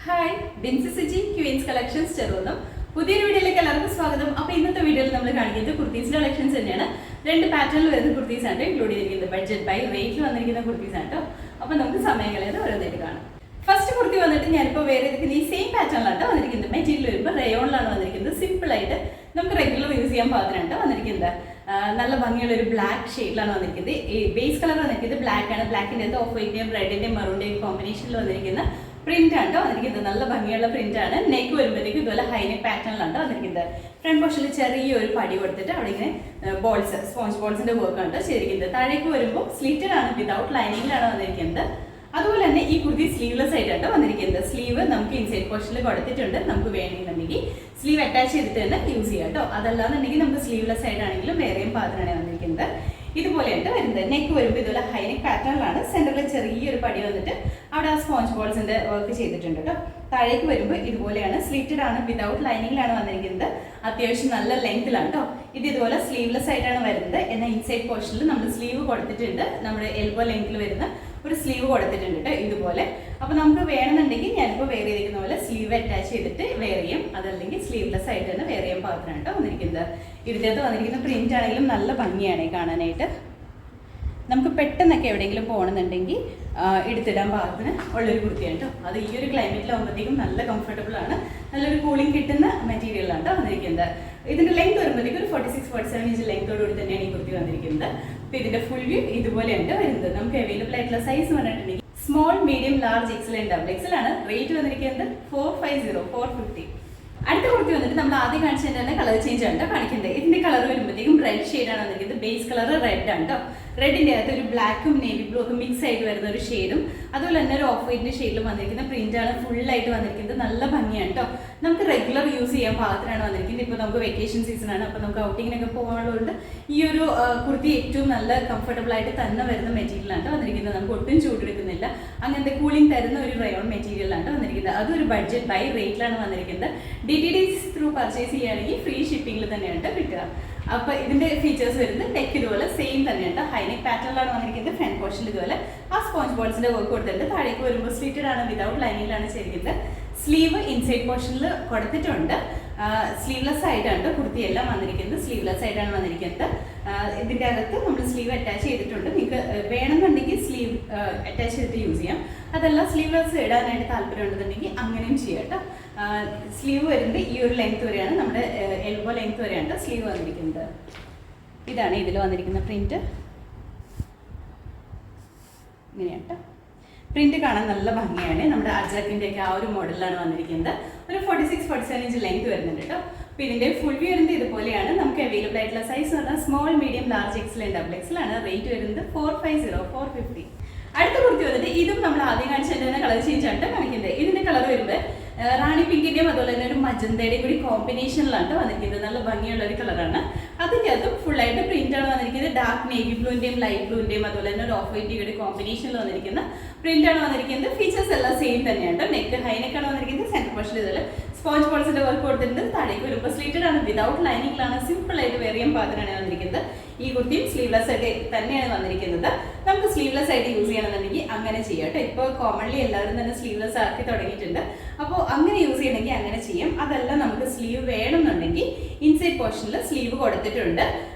Hi, Binsi Siji queens collections ചെറുതും പുതിയൊരു വീഡിയോയിലേക്ക് എല്ലാവർക്കും സ്വാഗതം. അപ്പോൾ ഇന്നത്തെ വീഡിയോയിൽ നമ്മൾ കാണിക്കുന്നത് കുർത്തീസിന്റെ കളക്ഷൻസ് തന്നെയാണ്. രണ്ട് പാറ്റേണിൽ വരുന്ന കുർത്തീസ് ആണ് ഇൻക്ലൂഡ് ചെയ്തിരിക്കുന്നത്. ബഡ്ജറ്റ് ബൈ റേറ്റിൽ വന്നിരിക്കുന്ന കുർത്തീസ് ആണ് കേട്ടോ. അപ്പോൾ നമുക്ക് സമയം കളയാതെ ഓരോന്നായിട്ട് കാണാം. ഫസ്റ്റ് കുർത്തി വന്നിട്ട് ഞാനിപ്പോൾ വേറെ ഇരിക്കുന്ന ഈ സെയിം പാറ്റേണിലാണ് വന്നിരിക്കുന്നത്. മെറ്റീരിയൽ വരുമ്പോൾ റയോണിലാണ് വന്നിരിക്കുന്നത്. സിമ്പിൾ ആയിട്ട് നമുക്ക് റെഗുലർ യൂസ് ചെയ്യാൻ പാകത്തിനാണ് വന്നിരിക്കുന്നത്. നല്ല ഭംഗിയുള്ള ഒരു ബ്ലാക്ക് ഷെയ്ഡിലാണ് വന്നിരിക്കുന്നത്. ഈ ബേസ് കളർ വന്നിരിക്കുന്നത് ബ്ലാക്ക് ആണ്. ബ്ലാക്കിൻ്റെ അകത്ത് ഓഫ് വൈറ്റിന്റെയും റെഡിന്റെയും മറൂണിന്റെയും കോമ്പിനേഷനിൽ വന്നിരിക്കുന്ന പ്രിന്റ് ആണ് വന്നിരിക്കുന്നത്. നല്ല ഭംഗിയുള്ള പ്രിന്റ് ആണ്. നെക്ക് വരുമ്പോഴത്തേക്കും ഇതുപോലെ ഹൈനെക്ക് പാറ്റേണിലാണ് വന്നിരിക്കുന്നത്. ഫ്രണ്ട് പോർഷനിൽ ചെറിയൊരു പടി കൊടുത്തിട്ട് അവിടെ ഇങ്ങനെ ബോൾസ് സ്പോഞ്ച് ബോൾസിന്റെ വർക്ക് ആണ് ചെയ്തിരിക്കുന്നത്. താഴേക്ക് വരുമ്പോൾ സ്ലിറ്റഡ് ആണ്, വിതൗട്ട് ലൈനിങ്ങിലാണ് വന്നിരിക്കുന്നത്. അതുപോലെ തന്നെ ഈ കുർത്തി സ്ലീവ്ലെസ് ആയിട്ടാണ് വന്നിരിക്കുന്നത്. സ്ലീവ് നമുക്ക് ഇൻസൈഡ് പോർഷനിൽ കൊടുത്തിട്ടുണ്ട്. നമുക്ക് വേണമെന്നുണ്ടെങ്കിൽ സ്ലീവ് അറ്റാച്ച് ചെയ്തിട്ട് തന്നെ യൂസ് ചെയ്യാം കേട്ടോ. അതല്ലാന്നുണ്ടെങ്കിൽ നമുക്ക് സ്ലീവ്ലെസ് ആയിട്ടാണെങ്കിലും വേറെയും പാറ്റേണാണ് വന്നിരിക്കുന്നത്. ഇതുപോലെയാണ് വരുന്നത്. നെക്ക് വരുമ്പോൾ ഇതുപോലെ ഹൈനെക്ക് പാറ്റേണിലാണ്. സെന്ററിൽ ചെറിയൊരു പടി വന്നിട്ട് അവിടെ ആ സ്പോഞ്ച് ബോൾസിന്റെ വർക്ക് ചെയ്തിട്ടുണ്ട് കേട്ടോ. താഴേക്ക് വരുമ്പോൾ ഇതുപോലെയാണ്. സ്ലിറ്റഡ് ആണ്, വിതൗട്ട് ലൈനിങ്ങിലാണ് വന്നിരിക്കുന്നത്. അത്യാവശ്യം നല്ല ലെങ്തിലാണ് കേട്ടോ. ഇത് ഇതുപോലെ സ്ലീവ്ലെസ് ആയിട്ടാണ് വരുന്നത്. എന്നാൽ ഇൻസൈഡ് പോർഷനിൽ നമ്മൾ സ്ലീവ് കൊടുത്തിട്ടുണ്ട്. നമ്മുടെ എൽബോ ലെങ്തിൽ വരുന്ന ഒരു സ്ലീവ് കൊടുത്തിട്ടുണ്ട് കേട്ടോ ഇതുപോലെ. അപ്പോൾ നമുക്ക് വേണമെന്നുണ്ടെങ്കിൽ ഞാനിപ്പോൾ വേറെ ചെയ്തിരിക്കുന്ന പോലെ സ്ലീവ് അറ്റാച്ച് ചെയ്തിട്ട് വേറെ ചെയ്യും. അതല്ലെങ്കിൽ സ്ലീവ്ലെസ് ആയിട്ട് തന്നെ വേറെ ചെയ്യാൻ പാകത്തിനാണ് കേട്ടോ വന്നിരിക്കുന്നത്. ഇതിനകത്ത് വന്നിരിക്കുന്ന പ്രിന്റ് ആണെങ്കിലും നല്ല ഭംഗിയാണ് കാണാനായിട്ട്. നമുക്ക് പെട്ടെന്നൊക്കെ എവിടെയെങ്കിലും പോകണമെന്നുണ്ടെങ്കിൽ എടുത്തിടാൻ പാകത്തിന് ഉള്ളൊരു കുർത്തിയാണ് കേട്ടോ. അത് ഈ ഒരു ക്ലൈമറ്റിലാകുമ്പോഴത്തേക്കും നല്ല കംഫർട്ടബിൾ ആണ്. നല്ലൊരു കൂളിംഗ് കിട്ടുന്ന മെറ്റീരിയലാണ് കേട്ടോ വന്നിരിക്കുന്നത്. ഇതിന്റെ ലെങ്ത് വരുമ്പോഴത്തേക്കും ഒരു 46-47 ഇഞ്ച് ലെങ്തോടുകൂടി തന്നെയാണ് ഈ കുർത്തി വന്നിരിക്കുന്നത്. അപ്പോൾ ഇതിന്റെ ഫുൾ വ്യൂ ഇതുപോലെയാണ് വരുന്നത്. നമുക്ക് അവൈലബിൾ ആയിട്ടുള്ള സൈസ് പറഞ്ഞിട്ടുണ്ടെങ്കിൽ small, medium, large, Excel and double XL ആണ്. റേറ്റ് വന്നിരിക്കുന്നത് 450. അടുത്ത കുർത്തി വന്നിട്ട് നമ്മൾ ആദ്യം കാണിച്ചതിന്റെ തന്നെ കളർ ചേഞ്ച് ആണ് കാണിക്കുന്നത്. ഇതിന്റെ കളർ വരുമ്പോഴത്തേക്കും റെഡ് ഷെയ്ഡാണ് വന്നിരിക്കുന്നത്. ബേസ് കളർ റെഡ് ആണ് കേട്ടോ. റെഡിന്റെ അകത്ത് ഒരു ബ്ലാക്കും നേവി ബ്ലൂ ഒക്കെ മിക്സ് ആയിട്ട് വരുന്ന ഒരു ഷെയ്ഡും അതുപോലെ തന്നെ ഒരു ഓഫ് വൈറ്റിന്റെ ഷെയ്ഡിലും വന്നിരിക്കുന്ന പ്രിന്റ് ആണ് ഫുള്ളായിട്ട് വന്നിരിക്കുന്നത്. നല്ല ഭംഗിയാണ് കേട്ടോ. നമുക്ക് റെഗുലർ യൂസ് ചെയ്യാൻ പാകത്തിനാണ് വന്നിരിക്കുന്നത്. ഇപ്പോൾ നമുക്ക് വെക്കേഷൻ സീസൺ ആണ്. അപ്പോൾ നമുക്ക് ഔട്ടിങ്ങിനൊക്കെ പോകാനുള്ളതുകൊണ്ട് ഈ ഒരു കുർത്തി ഏറ്റവും നല്ല കംഫർട്ടബിൾ ആയിട്ട് തന്നെ വരുന്ന മെറ്റീരിയലാണ് വന്നിരിക്കുന്നത്. നമുക്ക് ഒട്ടും ചൂടെടുക്കുന്നില്ല. അങ്ങനത്തെ കൂളിംഗ് തരുന്ന ഒരു റയോൺ മെറ്റീരിയലാണ് വന്നിരിക്കുന്നത്. അതൊരു ബഡ്ജറ്റ് ബൈ റേറ്റിലാണ് വന്നിരിക്കുന്നത്. DTDs ത്രൂ പർച്ചേസ് ചെയ്യുകയാണെങ്കിൽ ഫ്രീ ഷിപ്പിംഗിൽ തന്നെയാണ് കിട്ടുക. അപ്പോൾ ഇതിന്റെ ഫീച്ചേഴ്സ് വരുന്നത് നെക്ക് ഇതുപോലെ സെയിം തന്നെയാണ്. ഹൈനെക്ക് പാറ്റേണിലാണ് വന്നിരിക്കുന്നത്. ഫ്രണ്ട് പോർഷനിൽ ഇതുപോലെ ആ സ്പോഞ്ച് ബോൾസിന്റെ വർക്ക് കൊടുത്തിട്ടുണ്ട്. താഴേക്ക് വരുമ്പോൾ സ്ലിറ്റഡ് ആണ്, വിതൗട്ട് ലൈനിങ്ങിലാണ് ചെയ്തിരിക്കുന്നത്. സ്ലീവ് ഇൻസൈഡ് പോർഷനിൽ കൊടുത്തിട്ടുണ്ട്. സ്ലീവ്ലെസ് ആയിട്ടാണ് കുർത്തിയെല്ലാം വന്നിരിക്കുന്നത്. സ്ലീവ്ലെസ് ആയിട്ടാണ് വന്നിരിക്കുന്നത്. ഇതിന്റെ അകത്ത് നമ്മൾ സ്ലീവ് അറ്റാച്ച് ചെയ്തിട്ടുണ്ട്. നിങ്ങൾക്ക് വേണമെന്നുണ്ടെങ്കിൽ സ്ലീവ് അറ്റാച്ച് ചെയ്തിട്ട് യൂസ് ചെയ്യാം. അതല്ല സ്ലീവ്ലെസ് ഇടാനായിട്ട് താല്പര്യം ഉണ്ടെന്നുണ്ടെങ്കിൽ അങ്ങനെയും ചെയ്യാം കേട്ടോ. സ്ലീവ് വരുന്നത് ഈ ഒരു ലെങ്ത് വരെയാണ്, നമ്മുടെ എൽബോ ലെങ്ത് വരെയാണ് സ്ലീവ് വന്നിരിക്കുന്നത്. ഇതാണ് ഇതിൽ വന്നിരിക്കുന്ന പ്രിന്റ്. ഇങ്ങനെയാണ് കേട്ടോ. പ്രിന്റ് കാണാൻ നല്ല ഭംഗിയാണ്. നമ്മുടെ അജറക്കിന്റെ ഒക്കെ ആ ഒരു മോഡലിലാണ് വന്നിരിക്കുന്നത്. ഒരു 46-47 ഇഞ്ച് ലെങ്ത് വരുന്നുണ്ട് കേട്ടോ. അപ്പോൾ ഇതിന്റെ ഫുൾ വ്യൂ വരുന്നത് ഇതുപോലെയാണ്. നമുക്ക് അവൈലബിൾ ആയിട്ടുള്ള സൈസ് പറഞ്ഞാൽ small, medium, large, Excel and double XL ആണ്. റേറ്റ് വരുന്നത് 450. അടുത്ത കുർത്തി വന്നിട്ട് ഇതും നമ്മൾ ആദ്യം കാണിച്ചതിന്റെ തന്നെ കളർ ചേഞ്ച് ആണ് കാണിക്കുന്നത്. ഇതിന്റെ കളർ വരുന്നത് റാണി പിങ്കിന്റെയും അതുപോലെ തന്നെ ഒരു മജന്തയുടെയും കൂടി കോമ്പിനേഷനിലാണ് വന്നിരിക്കുന്നത്. നല്ല ഭംഗിയുള്ള ഒരു കളറാണ്. അതിൻ്റെ അകത്തും ഫുള്ളായിട്ട് പ്രിന്റ് ആണ് വന്നിരിക്കുന്നത്. ഡാർക്ക് നേവി ബ്ലൂവിന്റെയും ലൈറ്റ് ബ്ലൂവിന്റെയും അതുപോലെ തന്നെ ഒരു ഓഫ് വൈറ്റ് കോമ്പിനേഷനിൽ വന്നിരിക്കുന്ന പ്രിന്റ് ആണ് വന്നിരിക്കുന്നത്. ഫീച്ചേഴ്സ് എല്ലാം സെയിം തന്നെയാണ്. നെക്ക് ഹൈനെക്കാണ് വന്നിരിക്കുന്നത്. സെന്റർ പോർഷനിൽ ഇതുപോലെ സ്പോഞ്ച് ബോൾസിന്റെ വർക്ക് കൊടുത്തിട്ടുണ്ട്. താഴേക്ക് വരുമ്പോൾ സ്ലിറ്റഡ് ആണ്, വിതൗട്ട് ലൈനിങ്ങിലാണ്. സിമ്പിൾ ആയിട്ട് വേറിയം പാത്രമാണ് വന്നിരിക്കുന്നത്. ഈ കുർത്തിയും സ്ലീവ്ലെസ് ആയിട്ട് തന്നെയാണ് വന്നിരിക്കുന്നത്. നമുക്ക് സ്ലീവ്ലെസ് ആയിട്ട് യൂസ് ചെയ്യണമെന്നുണ്ടെങ്കിൽ അങ്ങനെ ചെയ്യാം കേട്ടോ. ഇപ്പോൾ കോമൺലി എല്ലാവരും തന്നെ സ്ലീവ്ലെസ് ആക്കി തുടങ്ങിയിട്ടുണ്ട്. അപ്പോൾ അങ്ങനെ യൂസ് ചെയ്യണമെങ്കിൽ അങ്ങനെ ചെയ്യാം. അതല്ല നമുക്ക് സ്ലീവ് വേണമെന്നുണ്ടെങ്കിൽ ഇൻസൈഡ് പോർഷനിൽ സ്ലീവ് കൊടുത്തിട്ടുണ്ട്.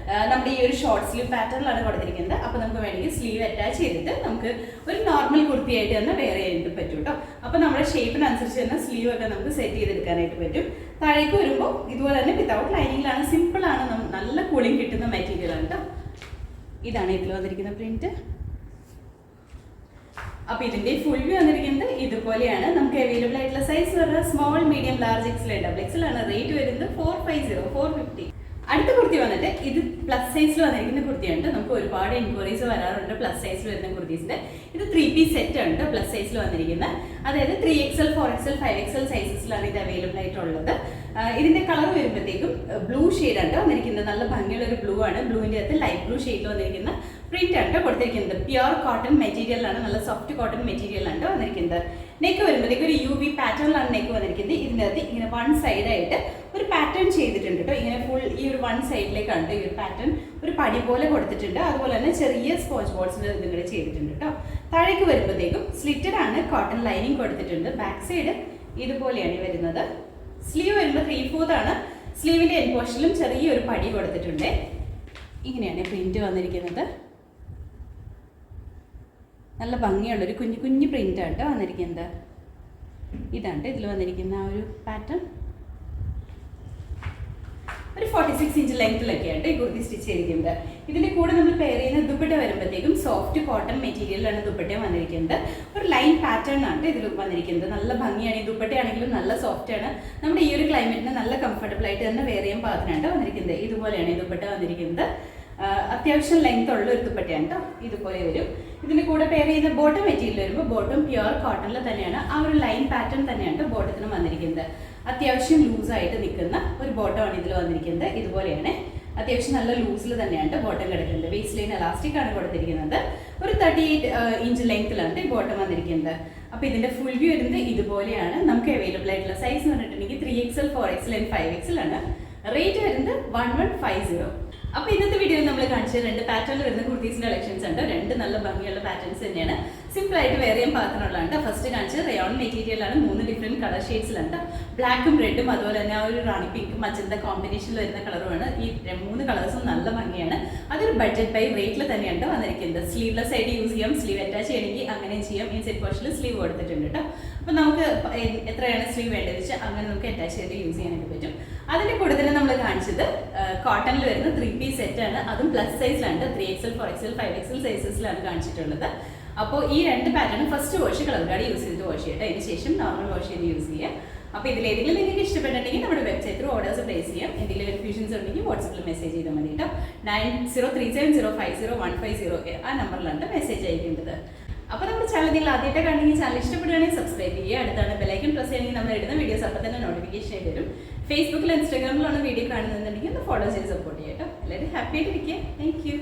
നമ്മുടെ ഈ ഒരു ഷോർട്ട് സ്ലീവ് പാറ്റേണിലാണ് കൊടുത്തിരിക്കുന്നത്. അപ്പോൾ നമുക്ക് വേണമെങ്കിൽ സ്ലീവ് അറ്റാച്ച് ചെയ്തിട്ട് നമുക്ക് ഒരു നോർമൽ കുർത്തിയായിട്ട് തന്നെ വേറെ ചെയ്യാനായിട്ട് പറ്റും കേട്ടോ. അപ്പോൾ നമ്മുടെ ഷേപ്പിനനുസരിച്ച് തന്നെ സ്ലീവ് ഒക്കെ നമുക്ക് സെറ്റ് ചെയ്തെടുക്കാനായിട്ട് പറ്റും. താഴേക്ക് വരുമ്പോൾ ഇതുപോലെ തന്നെ വിതൗട്ട് ലൈനിങ്ങിലാണ്. സിമ്പിൾ ആണ്, നല്ല കൂളിംഗ് കിട്ടുന്ന മെറ്റീരിയലാണ് കേട്ടോ. ഇതാണ് ഇതിൽ വന്നിരിക്കുന്ന പ്രിന്റ്. അപ്പോൾ ഇതിന്റെ ഫുൾ വ്യൂ വന്നിരിക്കുന്നത് ഇതുപോലെയാണ്. നമുക്ക് അവൈലബിൾ ആയിട്ടുള്ള സൈസ് പറഞ്ഞാൽ small, medium, large, Excel and double XL ആണ്. റേറ്റ് വരുന്നത് 450. അടുത്ത കുർത്തി വന്നിട്ട് ഇത് പ്ലസ് സൈസിൽ വന്നിരിക്കുന്ന കുർത്തിയാണ്. നമുക്ക് ഒരുപാട് എൻക്വയറീസ് വരാറുണ്ട് പ്ലസ് സൈസിൽ വരുന്ന കുർത്തീസിന്റെ. ഇത് 3-piece സെറ്റ് ആണ് പ്ലസ് സൈസിൽ വന്നിരിക്കുന്നത്. അതായത് 3XL, 4XL, 5XL സൈസസിലാണ് ഇത് അവൈലബിൾ ആയിട്ടുള്ളത്. ഇതിന്റെ കളർ വരുമ്പോഴത്തേക്കും ബ്ലൂ ഷെയ്ഡാണ് വന്നിരിക്കുന്നത്. നല്ല ഭംഗിയുള്ള ഒരു ബ്ലൂ ആണ്. ബ്ലൂവിന്റെ അകത്ത് ലൈറ്റ് ബ്ലൂ ഷെയ്ഡിൽ വന്നിരിക്കുന്ന പ്രിന്റ് ആണ് കൊടുത്തിരിക്കുന്നത്. പ്യുർ കോട്ടൺ മെറ്റീരിയലാണ്, നല്ല സോഫ്റ്റ് കോട്ടൺ മെറ്റീരിയലാണ് വന്നിരിക്കുന്നത്. നെക്ക് വരുമ്പോഴത്തേക്ക് ഒരു UV പാറ്റേണിലാണ് നെക്ക് വന്നിരിക്കുന്നത്. ഇതിൻ്റെ അകത്ത് ഇങ്ങനെ വൺ സൈഡായിട്ട് ഒരു പാറ്റേൺ ചെയ്തിട്ടുണ്ട് കേട്ടോ. ഇങ്ങനെ ഫുൾ ഈ ഒരു വൺ സൈഡിലേക്കാണ് ഈ ഒരു പാറ്റേൺ ഒരു പടി പോലെ കൊടുത്തിട്ടുണ്ട്. അതുപോലെ തന്നെ ചെറിയ സ്പോഞ്ച് ബോൾസിന്റെ ഇതും കൂടെ ചെയ്തിട്ടുണ്ട് കേട്ടോ. താഴേക്ക് വരുമ്പോഴത്തേക്കും സ്ലിറ്റഡ് ആണ്, കോട്ടൺ ലൈനിങ് കൊടുത്തിട്ടുണ്ട്. ബാക്ക് സൈഡ് ഇതുപോലെയാണ് വരുന്നത്. സ്ലീവ് വരുമ്പോൾ 3/4 ആണ്. സ്ലീവിന്റെ എൻ പോർഷനിലും ചെറിയൊരു പടി കൊടുത്തിട്ടുണ്ട്. ഇങ്ങനെയാണ് പ്രിന്റ് വന്നിരിക്കുന്നത്. നല്ല ഭംഗിയുള്ളൊരു കുഞ്ഞു കുഞ്ഞു പ്രിന്റ് ആട്ടോ വന്നിരിക്കുന്നത്. ഇതാണ് ഇതിൽ വന്നിരിക്കുന്ന ആ ഒരു പാറ്റേൺ. ഒരു 46 ഇഞ്ച് ലെങ്ത്തിലൊക്കെയാണ് ഈ കുർത്തി സ്റ്റിച്ച് ചെയ്തിരിക്കുന്നത്. ഇതിന്റെ കൂടെ നമ്മൾ പെയർ ചെയ്യുന്ന ദുപ്പട്ട വരുമ്പോഴത്തേക്കും സോഫ്റ്റ് കോട്ടൺ മെറ്റീരിയലാണ് ദുപ്പട്ട വന്നിരിക്കുന്നത്. ഒരു ലൈൻ പാറ്റേൺ ആണ് ഇതിൽ വന്നിരിക്കുന്നത്. നല്ല ഭംഗിയാണ്. ഈ ദുപ്പട്ടയാണെങ്കിലും നല്ല സോഫ്റ്റ് ആണ്. നമ്മുടെ ഈ ഒരു ക്ലൈമറ്റിന് നല്ല കംഫർട്ടബിൾ ആയിട്ട് തന്നെ വെയർ ചെയ്യാൻ പാകത്തിനാണ് വന്നിരിക്കുന്നത്. ഇതുപോലെയാണ് ഈ ദുപ്പട്ട വന്നിരിക്കുന്നത്. അത്യാവശ്യം ലെങ്ത് ഉള്ള ഒരു ദുപ്പട്ടയാണ് കേട്ടോ. ഇതുപോലെ വരും. ഇതിന്റെ കൂടെ പെയർ ചെയ്യുന്ന ബോട്ടം മെറ്റീരിയൽ വരുമ്പോൾ ബോട്ടം പ്യുവർ കോട്ടണിൽ തന്നെയാണ്. ആ ഒരു ലൈൻ പാറ്റേൺ തന്നെയാണ് ബോട്ടത്തിന് വന്നിരിക്കുന്നത്. അത്യാവശ്യം ലൂസായിട്ട് നിൽക്കുന്ന ഒരു ബോട്ടമാണ് ഇതിൽ വന്നിരിക്കുന്നത്. ഇതുപോലെയാണ്. അത്യാവശ്യം നല്ല ലൂസിൽ തന്നെയാണ് ബോട്ടം കിടക്കുന്നത്. വേസ്റ്റ് ലൈൻ എലാസ്റ്റിക് ആണ് കൊടുത്തിരിക്കുന്നത്. ഒരു 38 ഇഞ്ച് ലെങ്ത്തിലാണ് ഈ ബോട്ടം വന്നിരിക്കുന്നത്. അപ്പോൾ ഇതിന്റെ ഫുൾ വ്യൂ വരുന്നത് ഇതുപോലെയാണ്. നമുക്ക് അവൈലബിൾ ആയിട്ടുള്ള സൈസ് എന്ന് പറഞ്ഞിട്ടുണ്ടെങ്കിൽ 3XL, 4XL ആൻഡ് 5XL ആണ്. റേറ്റ് വരുന്നത് 1150. അപ്പോൾ ഇന്നത്തെ വീഡിയോയിൽ നമ്മൾ കാണിച്ചത് 2 പാറ്റേണിൽ വരുന്ന കുർത്തീസിന്റെ കളക്ഷൻസ് ഉണ്ട്. 2 നല്ല ഭംഗിയുള്ള പാറ്റേൺസ് തന്നെയാണ്. സിമ്പിൾ ആയിട്ട് വെയർ ചെയ്യാൻ പാകത്തിനുള്ളതാണ്. ഫസ്റ്റ് കാണിച്ചത് റയോൺ മെറ്റീരിയൽ ആണ്. 3 ഡിഫറെന്റ് കളർ ഷെയ്ഡ്സിലുണ്ട്. ബ്ലാക്കും റെഡും അതുപോലെ തന്നെ ആ ഒരു റാണി പിങ്ക് മജന്ത കോമ്പിനേഷനിൽ വരുന്ന കളറുമാണ്. ഈ 3 കളേഴ്സും നല്ല ഭംഗിയാണ്. അതൊരു ബഡ്ജറ്റ് ബൈ റേറ്റിൽ തന്നെയാണ് വന്നിരിക്കുന്നത്. സ്ലീവ്ലെസ് ആയിട്ട് യൂസ് ചെയ്യാം. സ്ലീവ് അറ്റാച്ച് ചെയ്യണമെങ്കിൽ അങ്ങനെയും ചെയ്യാം. ഈ സെറ്റ് പോർഷനിൽ സ്ലീവ് കൊടുത്തിട്ടുണ്ട് കേട്ടോ. അപ്പോൾ നമുക്ക് എത്രയാണ് സ്ലീവ് വേണ്ടത് വെച്ചാൽ അങ്ങനെ നമുക്ക് അറ്റാച്ച് ചെയ്ത് യൂസ് ചെയ്യാനായിട്ട് പറ്റും. അതിന്റെ കൂടെ തന്നെ നമ്മൾ കാണിച്ചത് കോട്ടണിൽ വരുന്ന 3-piece സെറ്റ് ആണ്. അതും പ്ലസ് സൈസിലാണ്. 3XL, 4XL, 5XL സൈസസിലാണ് കാണിച്ചിട്ടുള്ളത്. അപ്പോൾ ഈ 2 pattern first wash colour card use ചെയ്തിട്ട് വാഷ് ചെയ്യട്ടെ. അതിന് ശേഷം നോർമൽ വാഷ് ചെയ്ത് യൂസ് ചെയ്യാം. അപ്പോൾ ഇതിലേതെങ്കിലും നിങ്ങൾക്ക് ഇഷ്ടപ്പെട്ടിട്ടുണ്ടെങ്കിൽ നമ്മുടെ വെബ്സൈറ്റിൽ ഓർഡേഴ്സ് പ്ലേസ് ചെയ്യാം. എന്തെങ്കിലും കൺഫ്യൂഷൻസ് ഉണ്ടെങ്കിൽ വാട്സപ്പിൽ മെസ്സേജ് ചെയ്താൽ മതി കേട്ടോ. 9037050150 ആ നമ്പറിലാണ് മെസ്സേജ് അയക്കേണ്ടത്. അപ്പോൾ നമ്മുടെ ചാനൽ നിങ്ങൾ ആദ്യമായിട്ട് കാണുമെങ്കിൽ ചാനൽ ഇഷ്ടപ്പെടുകയാണെങ്കിൽ സബ്സ്ക്രൈബ് ചെയ്യുക. അടുത്താണ് ബെലൈക്കൺ പ്രസ് ചെയ്യണമെങ്കിൽ നമ്മൾ ഇടുന്ന വീഡിയോസ് അപ്പോൾ തന്നെ നോട്ടിഫിക്കേഷൻ ആയിട്ട് വരും. ഫേസ്ബുക്കിൽ ഇൻസ്റ്റാഗ്രാമിലാണ് വീഡിയോ കാണുന്നുണ്ടെങ്കിൽ ഒന്ന് ഫോളോ ചെയ്ത് സപ്പോർട്ട് ചെയ്യാം കേട്ടോ. എല്ലാവരും ഹാപ്പി ആയിട്ടിരിക്കുക. Thank you.